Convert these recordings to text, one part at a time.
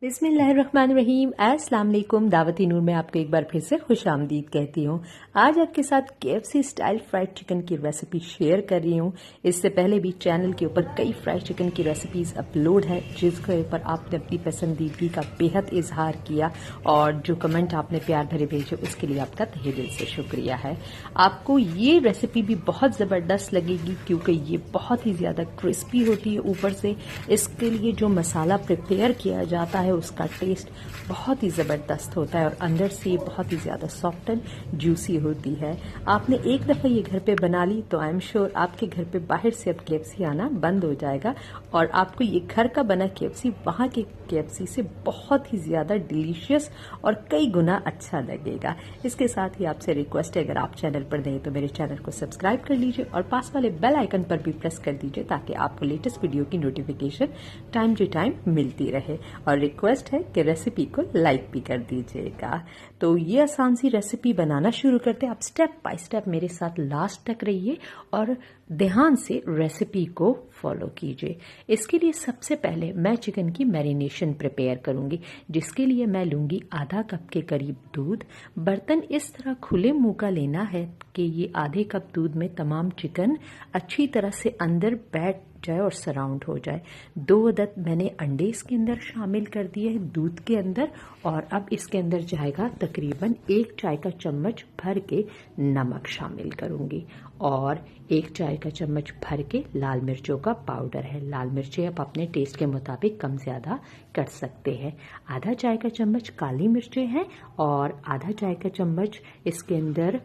बिस्मिल्लाहिर्रहमानिर्रहीम। अस्सलाम वालेकुम। दावती नूर में आपको एक बार फिर से खुश आमदीद कहती हूँ। आज आपके साथ KFC स्टाइल फ्राइड चिकन की रेसिपी शेयर कर रही हूँ। इससे पहले भी चैनल के ऊपर कई फ्राइड चिकन की रेसिपीज़ अपलोड है, जिसके ऊपर आपने अपनी पसंदीदगी का बेहद इजहार किया और जो कमेंट आपने प्यार भरे भेजे उसके लिए आपका तहे दिल से शुक्रिया है। आपको ये रेसिपी भी बहुत ज़बरदस्त लगेगी क्योंकि ये बहुत ही ज़्यादा क्रिस्पी होती है ऊपर से। इसके लिए जो मसाला प्रिपेयर किया जाता है उसका टेस्ट बहुत ही ज़बरदस्त होता है और अंदर से बहुत ही ज़्यादा सॉफ्ट एंड जूसी होती है। आपने एक दफ़ा ये घर पे बना ली तो आई एम श्योर आपके घर पे बाहर से अब KFC आना बंद हो जाएगा और आपको ये घर का बना KFC वहाँ के KFC से बहुत ही ज़्यादा डिलीशियस और कई गुना अच्छा लगेगा। इसके साथ ही आपसे रिक्वेस्ट है, अगर आप चैनल पर नए तो मेरे चैनल को सब्सक्राइब कर लीजिए और पास वाले बेल आइकन पर भी प्रेस कर दीजिए ताकि आपको लेटेस्ट वीडियो की नोटिफिकेशन टाइम टू टाइम मिलती रहे। और रिक्वेस्ट है कि रेसिपी को लाइक भी कर दीजिएगा। तो ये आसान सी रेसिपी बनाना शुरू करते हैं। आप स्टेप बाय स्टेप मेरे साथ लास्ट तक रहिए और ध्यान से रेसिपी को फॉलो कीजिए। इसके लिए सबसे पहले मैं चिकन की मैरिनेशन प्रिपेयर करूंगी, जिसके लिए मैं लूंगी आधा कप के करीब दूध। बर्तन इस तरह खुले मुंह का लेना है कि ये आधे कप दूध में तमाम चिकन अच्छी तरह से अंदर बैठ जाए और सराउंड हो जाए। 2 अदद मैंने अंडे इसके अंदर शामिल कर दिए हैं दूध के अंदर और अब इसके अंदर जाएगा तकरीबन 1 चाय का चम्मच भर के नमक शामिल करूंगी और 1 चाय का चम्मच भर के लाल मिर्चों का पाउडर है। लाल मिर्चें आप अपने टेस्ट के मुताबिक कम ज़्यादा कर सकते हैं। आधा चाय का चम्मच काली मिर्चें हैं और आधा चाय का चम्मच इसके अंदर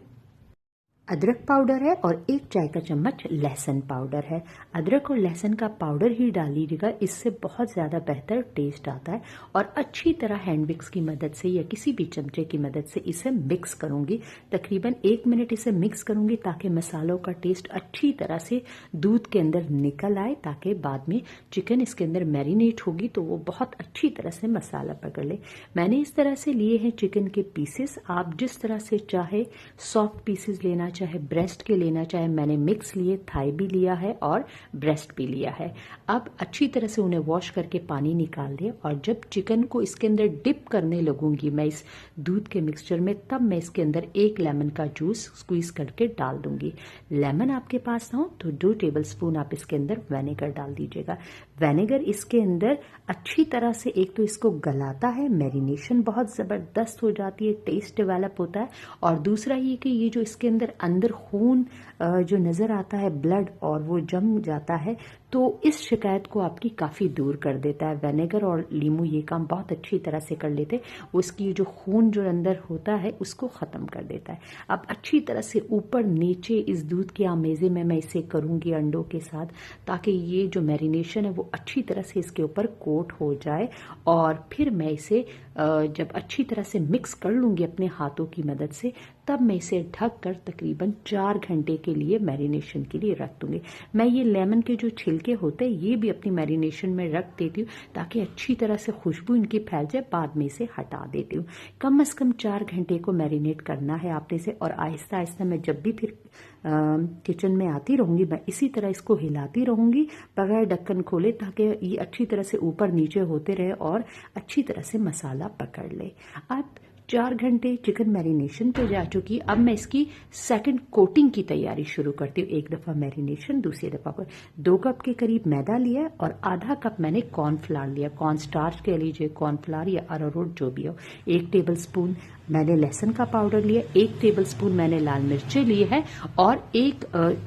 अदरक पाउडर है और 1 चाय का चम्मच लहसुन पाउडर है। अदरक और लहसुन का पाउडर ही डाल लीजिएगा, इससे बहुत ज़्यादा बेहतर टेस्ट आता है। और अच्छी तरह हैंड मिक्स की मदद से या किसी भी चमचे की मदद से इसे मिक्स करूंगी। तकरीबन 1 मिनट इसे मिक्स करूंगी ताकि मसालों का टेस्ट अच्छी तरह से दूध के अंदर निकल आए, ताकि बाद में चिकन इसके अंदर मैरिनेट होगी तो वो बहुत अच्छी तरह से मसाला पकड़ ले। मैंने इस तरह से लिए हैं चिकन के पीसेस। आप जिस तरह से चाहे सॉफ्ट पीसेस लेना चाहे ब्रेस्ट के लेना चाहे, मैंने मिक्स लिए, थाई भी लिया है और ब्रेस्ट भी लिया है। अब अच्छी तरह से उन्हें वॉश करके पानी निकाल दिया और जब चिकन को इसके अंदर डिप करने लगूंगी मैं इस दूध के मिक्सचर में, तब मैं इसके अंदर 1 लेमन का जूस स्क्वीज करके डाल दूंगी। लेमन आपके पास ना हो तो 2 टेबलस्पून आप इसके अंदर विनेगर डाल दीजिएगा। विनेगर इसके अंदर अच्छी तरह से एक तो इसको गलाता है, मैरिनेशन बहुत ज़बरदस्त हो जाती है, टेस्ट डेवलप होता है और दूसरा ये कि ये जो इसके अंदर खून जो नज़र आता है, ब्लड, और वो जम जाता है, तो इस शिकायत को आपकी काफ़ी दूर कर देता है। विनेगर और नींबू ये काम बहुत अच्छी तरह से कर लेते हैं, उसकी जो खून जो अंदर होता है उसको ख़त्म कर देता है। अब अच्छी तरह से ऊपर नीचे इस दूध के आमेज़े में मैं इसे करूँगी अंडों के साथ, ताकि ये जो मैरिनेशन है वो अच्छी तरह से इसके ऊपर कोट हो जाए। और फिर मैं इसे जब अच्छी तरह से मिक्स कर लूँगी अपने हाथों की मदद से, तब मैं इसे ढक कर तकरीबन 4 घंटे के लिए मैरिनेशन के लिए रख दूँगी। मैं ये लेमन के जो छिलके होते हैं ये भी अपनी मैरिनेशन में रख देती हूँ ताकि अच्छी तरह से खुशबू इनकी फैल जाए, बाद में इसे हटा देती हूँ। कम से कम 4 घंटे को मैरिनेट करना है आपने इसे, और आहिस्ता आहिस्ता मैं जब भी फिर किचन में आती रहूँगी मैं इसी तरह इसको हिलाती रहूँगी बगैर ढक्कन खोले, ताकि ये अच्छी तरह से ऊपर नीचे होते रहे और अच्छी तरह से मसाला पकड़ ले। अब 4 घंटे चिकन मैरिनेशन पे जा चुकी। अब मैं इसकी सेकंड कोटिंग की तैयारी शुरू करती हूँ। एक दफ़ा मैरिनेशन, दूसरी दफ़ा पर 2 कप के करीब मैदा लिया है और आधा कप मैंने कॉर्नफ्लावर लिया। कॉर्न स्टार्च कह लीजिए, कॉर्नफ्लावर या अरारोट जो भी हो। 1 टेबलस्पून मैंने लहसुन का पाउडर लिया, 1 टेबलस्पून मैंने लाल मिर्चें लिए हैं और 1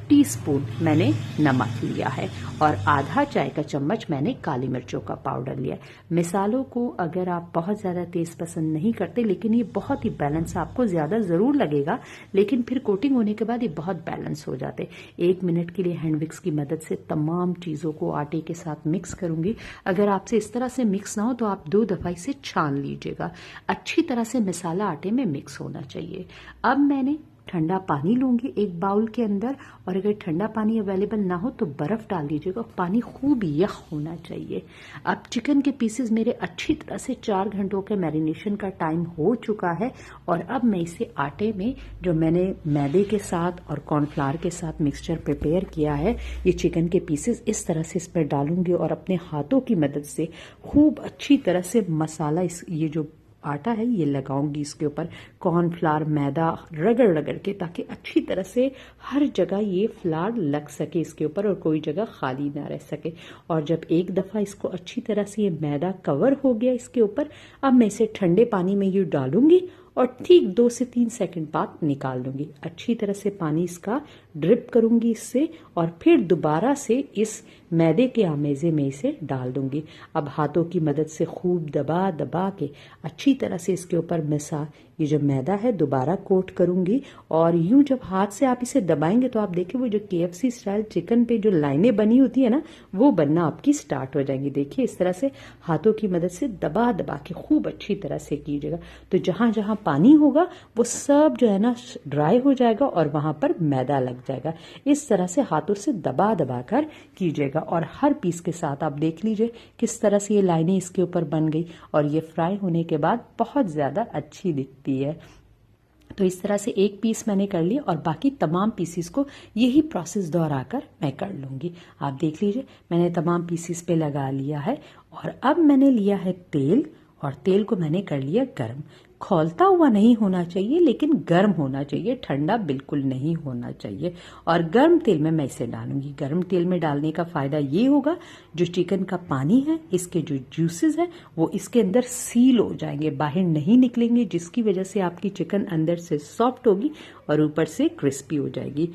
टीस्पून मैंने नमक लिया है और आधा चाय का चम्मच मैंने काली मिर्चों का पाउडर लिया। मिसालों को अगर आप बहुत ज़्यादा तेज़ पसंद नहीं करते, लेकिन ये बहुत ही बैलेंस, आपको ज़्यादा ज़रूर लगेगा लेकिन फिर कोटिंग होने के बाद ये बहुत बैलेंस हो जाते। 1 मिनट के लिए हैंड मिक्स की मदद से तमाम चीज़ों को आटे के साथ मिक्स करूँगी। अगर आपसे इस तरह से मिक्स ना हो तो आप 2 दफ़ा इसे छान लीजिएगा। अच्छी तरह से मिसाला आटे में मिक्स होना चाहिए। अब मैंने ठंडा पानी लूंगी एक बाउल के अंदर, और अगर ठंडा पानी अवेलेबल ना हो तो बर्फ डाल दीजिएगा। पानी खूब यख होना चाहिए। अब चिकन के पीसेस मेरे अच्छी तरह से 4 घंटों के मैरिनेशन का टाइम हो चुका है, और अब मैं इसे आटे में, जो मैंने मैदे के साथ और कॉर्नफ्लावर के साथ मिक्सचर प्रिपेयर किया है, ये चिकन के पीसेस इस तरह से इस पर डालूंगी और अपने हाथों की मदद से खूब अच्छी तरह से मसाला, ये जो आटा है ये लगाऊंगी इसके ऊपर, कॉर्नफ्लावर मैदा रगड़ रगड़ के, ताकि अच्छी तरह से हर जगह ये फ्लावर लग सके इसके ऊपर और कोई जगह खाली ना रह सके। और जब एक दफ़ा इसको अच्छी तरह से ये मैदा कवर हो गया इसके ऊपर, अब मैं इसे ठंडे पानी में ये डालूंगी और ठीक 2 से 3 सेकंड बाद निकाल लूंगी। अच्छी तरह से पानी इसका ड्रिप करूंगी इससे, और फिर दोबारा से इस मैदे के आमेजे में इसे डाल दूंगी। अब हाथों की मदद से खूब दबा दबा के अच्छी तरह से इसके ऊपर ये जो मैदा है दोबारा कोट करूंगी। और यूं जब हाथ से आप इसे दबाएंगे तो आप देखिए वो जो KFC स्टाइल चिकन पे जो लाइनें बनी होती है ना, वो बनना आपकी स्टार्ट हो जाएंगी। देखिए इस तरह से हाथों की मदद से दबा दबा के खूब अच्छी तरह से कीजिएगा। तो जहां जहां पानी होगा वो सब जो है ना ड्राई हो जाएगा और वहां पर मैदा लग जाएगा। इस तरह से हाथों से दबा दबा कर कीजिएगा, और हर पीस के साथ आप देख लीजिए किस तरह से ये लाइनें इसके ऊपर बन गई, और ये फ्राई होने के बाद बहुत ज्यादा अच्छी दिखती है। तो इस तरह से एक पीस मैंने कर लिया, और बाकी तमाम पीसीस को यही प्रोसेस दोहराकर मैं कर लूंगी। आप देख लीजिए मैंने तमाम पीसीस पे लगा लिया है, और अब मैंने लिया है तेल, और तेल को मैंने कर लिया गर्म। खौलता हुआ नहीं होना चाहिए, लेकिन गर्म होना चाहिए, ठंडा बिल्कुल नहीं होना चाहिए। और गर्म तेल में मैं इसे डालूंगी। गर्म तेल में डालने का फायदा ये होगा, जो चिकन का पानी है, इसके जो जूसेस हैं वो इसके अंदर सील हो जाएंगे, बाहर नहीं निकलेंगे, जिसकी वजह से आपकी चिकन अंदर से सॉफ्ट होगी और ऊपर से क्रिस्पी हो जाएगी।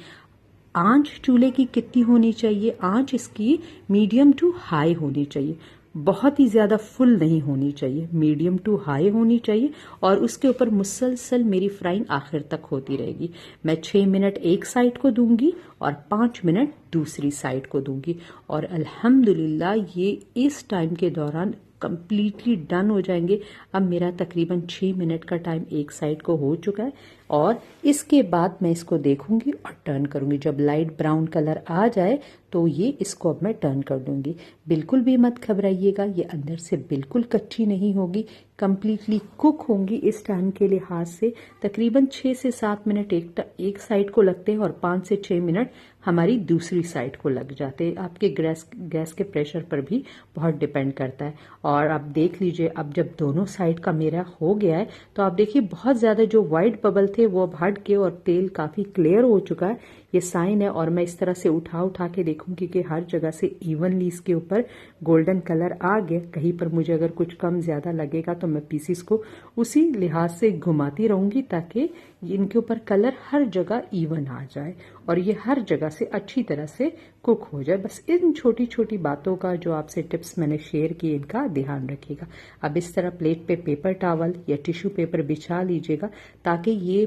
आंच चूल्हे की कितनी होनी चाहिए? आंच इसकी मीडियम टू हाई होनी चाहिए, बहुत ही ज्यादा फुल नहीं होनी चाहिए, मीडियम टू हाई होनी चाहिए। और उसके ऊपर मुसलसल मेरी फ्राइंग आखिर तक होती रहेगी। मैं 6 मिनट एक साइड को दूंगी और 5 मिनट दूसरी साइड को दूंगी, और अल्हम्दुलिल्लाह ये इस टाइम के दौरान कंप्लीटली डन हो जाएंगे। अब मेरा तकरीबन 6 मिनट का टाइम एक साइड को हो चुका है, और इसके बाद मैं इसको देखूंगी और टर्न करूंगी। जब लाइट ब्राउन कलर आ जाए तो ये इसको अब मैं टर्न कर दूंगी। बिल्कुल भी मत घबराइएगा, ये अंदर से बिल्कुल कच्ची नहीं होगी, कंप्लीटली कुक होंगी। इस टाइम के लिहाज से तकरीबन 6 से 7 मिनट एक साइड को लगते हैं, और 5 से 6 मिनट हमारी दूसरी साइड को लग जाते हैं। आपके गैस के प्रेशर पर भी बहुत डिपेंड करता है। और आप देख लीजिए, अब जब दोनों साइड का मेरा हो गया है तो आप देखिए बहुत ज्यादा जो व्हाइट बबल थे वो अब हट के और तेल काफी क्लियर हो चुका है। ये साइन है, और मैं इस तरह से उठा के देखूंगी कि हर जगह से इवनली इसके ऊपर गोल्डन कलर आ गया। कहीं पर मुझे अगर कुछ कम ज्यादा लगेगा तो मैं पीसीस को उसी लिहाज से घुमाती रहूंगी, ताकि इनके ऊपर कलर हर जगह इवन आ जाए और ये हर जगह से अच्छी तरह से कुक हो जाए। बस इन छोटी छोटी बातों का जो आपसे टिप्स मैंने शेयर किए, इनका ध्यान रखिएगा। अब इस तरह प्लेट पे पेपर टॉवल या टिश्यू पेपर बिछा लीजिएगा, ताकि ये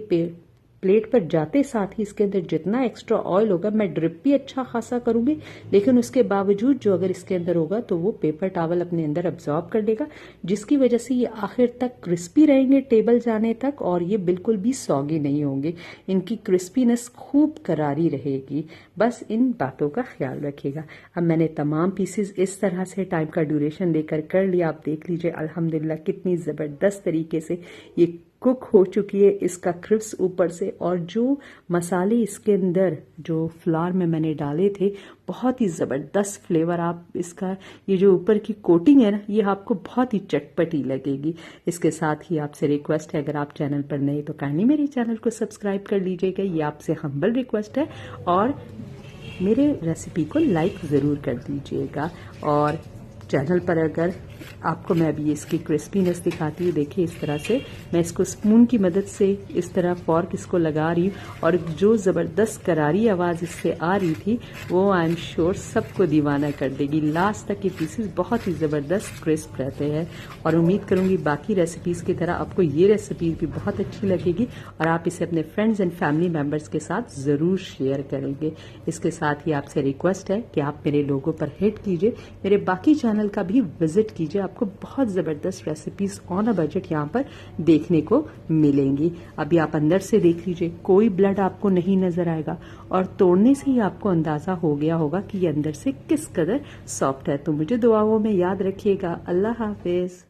प्लेट पर जाते साथ ही इसके अंदर जितना एक्स्ट्रा ऑयल होगा, मैं ड्रिप भी अच्छा खासा करूंगी, लेकिन उसके बावजूद जो अगर इसके अंदर होगा तो वो पेपर टॉवल अपने अंदर अब्जॉर्ब कर लेगा, जिसकी वजह से ये आखिर तक क्रिस्पी रहेंगे टेबल जाने तक, और ये बिल्कुल भी सॉगी नहीं होंगे। इनकी क्रिस्पीनेस खूब करारी रहेगी। बस इन बातों का ख्याल रखिएगा। अब मैंने तमाम पीसेस इस तरह से टाइम का ड्यूरेशन देकर कर लिया। आप देख लीजिए अल्हम्दुलिल्लाह कितनी जबरदस्त तरीके से ये कुक हो चुकी है, इसका क्रिस्प ऊपर से, और जो मसाले इसके अंदर जो फ्लावर में मैंने डाले थे, बहुत ही जबरदस्त फ्लेवर। आप इसका ये जो ऊपर की कोटिंग है ना, ये आपको बहुत ही चटपटी लगेगी। इसके साथ ही आपसे रिक्वेस्ट है, अगर आप चैनल पर नए तो काइंडली मेरे चैनल को सब्सक्राइब कर लीजिएगा, ये आपसे हम्बल रिक्वेस्ट है, और मेरे रेसिपी को लाइक जरूर कर दीजिएगा। और चैनल पर अगर आपको मैं अभी इसकी क्रिस्पीनेस दिखाती हूँ, देखिए इस तरह से मैं इसको स्पून की मदद से इस तरह फॉर्क इसको लगा रही हूँ, और जो जबरदस्त करारी आवाज इससे आ रही थी वो आई एम श्योर सबको दीवाना कर देगी। लास्ट तक ये पीसेस बहुत ही जबरदस्त क्रिस्प रहते हैं, और उम्मीद करूंगी बाकी रेसिपीज की तरह आपको ये रेसिपी भी बहुत अच्छी लगेगी, और आप इसे अपने फ्रेंड्स एंड फैमिली मेंबर्स के साथ जरूर शेयर करेंगे। इसके साथ ही आपसे रिक्वेस्ट है कि आप मेरे लोगों पर हिट कीजिए, मेरे बाकी चैनल का भी विजिट कीजिए। कीजिए, आपको बहुत ज़बरदस्त रेसिपीज ऑन अ बजट यहाँ पर देखने को मिलेंगी। अभी आप अंदर से देख लीजिए, कोई ब्लड आपको नहीं नजर आएगा और तोड़ने से ही आपको अंदाजा हो गया होगा कि ये अंदर से किस कदर सॉफ्ट है। तो मुझे दुआओं में याद रखिएगा। अल्लाह हाफिज।